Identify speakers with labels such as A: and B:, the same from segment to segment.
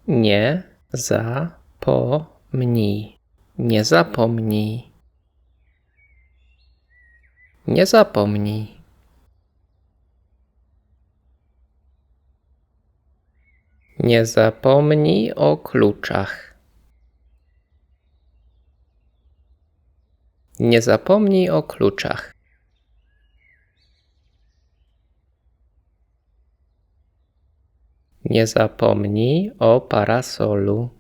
A: Nie zapomnij. Nie zapomnij. Nie zapomnij. Nie zapomnij o kluczach. Nie zapomnij o kluczach. Nie zapomnij o parasolu.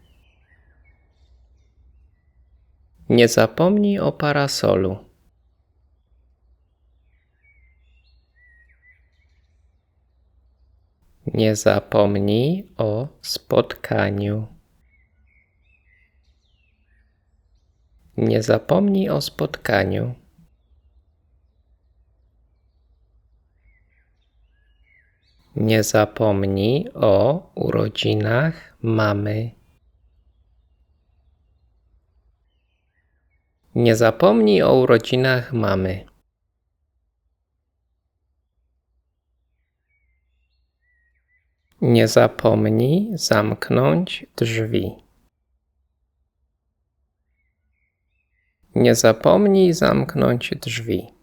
A: Nie zapomnij o parasolu. Nie zapomnij o spotkaniu. Nie zapomnij o spotkaniu. Nie zapomnij o urodzinach mamy. Nie zapomnij o urodzinach mamy. Nie zapomnij zamknąć drzwi. Nie zapomnij zamknąć drzwi.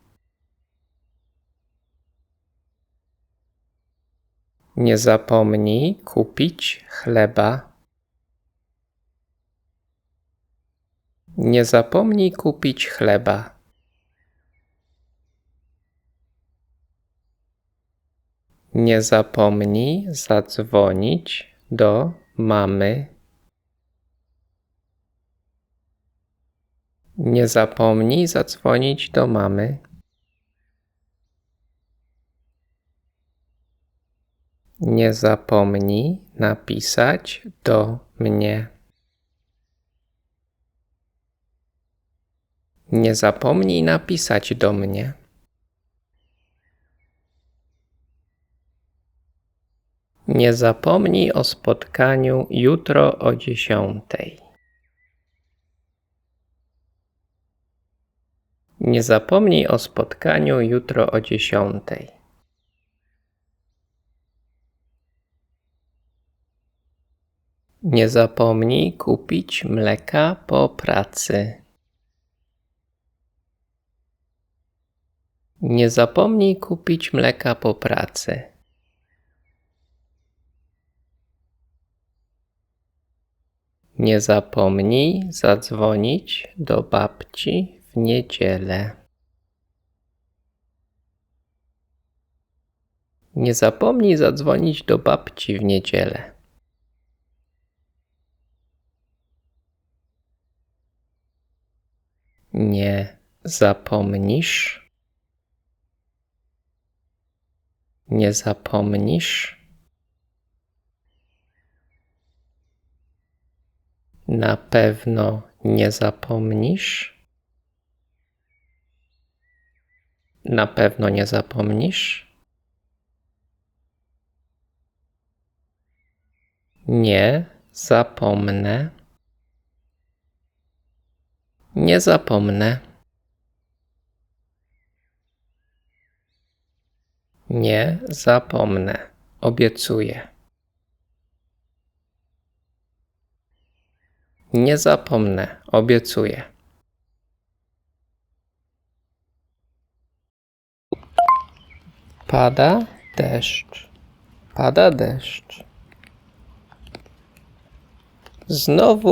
A: Nie zapomnij kupić chleba. Nie zapomnij kupić chleba. Nie zapomnij zadzwonić do mamy. Nie zapomnij zadzwonić do mamy. Nie zapomnij napisać do mnie. Nie zapomnij napisać do mnie. Nie zapomnij o spotkaniu jutro o 10:00. Nie zapomnij o spotkaniu jutro o 10:00. Nie zapomnij kupić mleka po pracy. Nie zapomnij kupić mleka po pracy. Nie zapomnij zadzwonić do babci w niedzielę. Nie zapomnij zadzwonić do babci w niedzielę. Nie zapomnisz. Nie zapomnisz. Na pewno nie zapomnisz. Na pewno nie zapomnisz. Nie zapomnę. Nie zapomnę. Nie zapomnę. Obiecuję. Nie zapomnę. Obiecuję. Pada deszcz. Pada deszcz. Znowu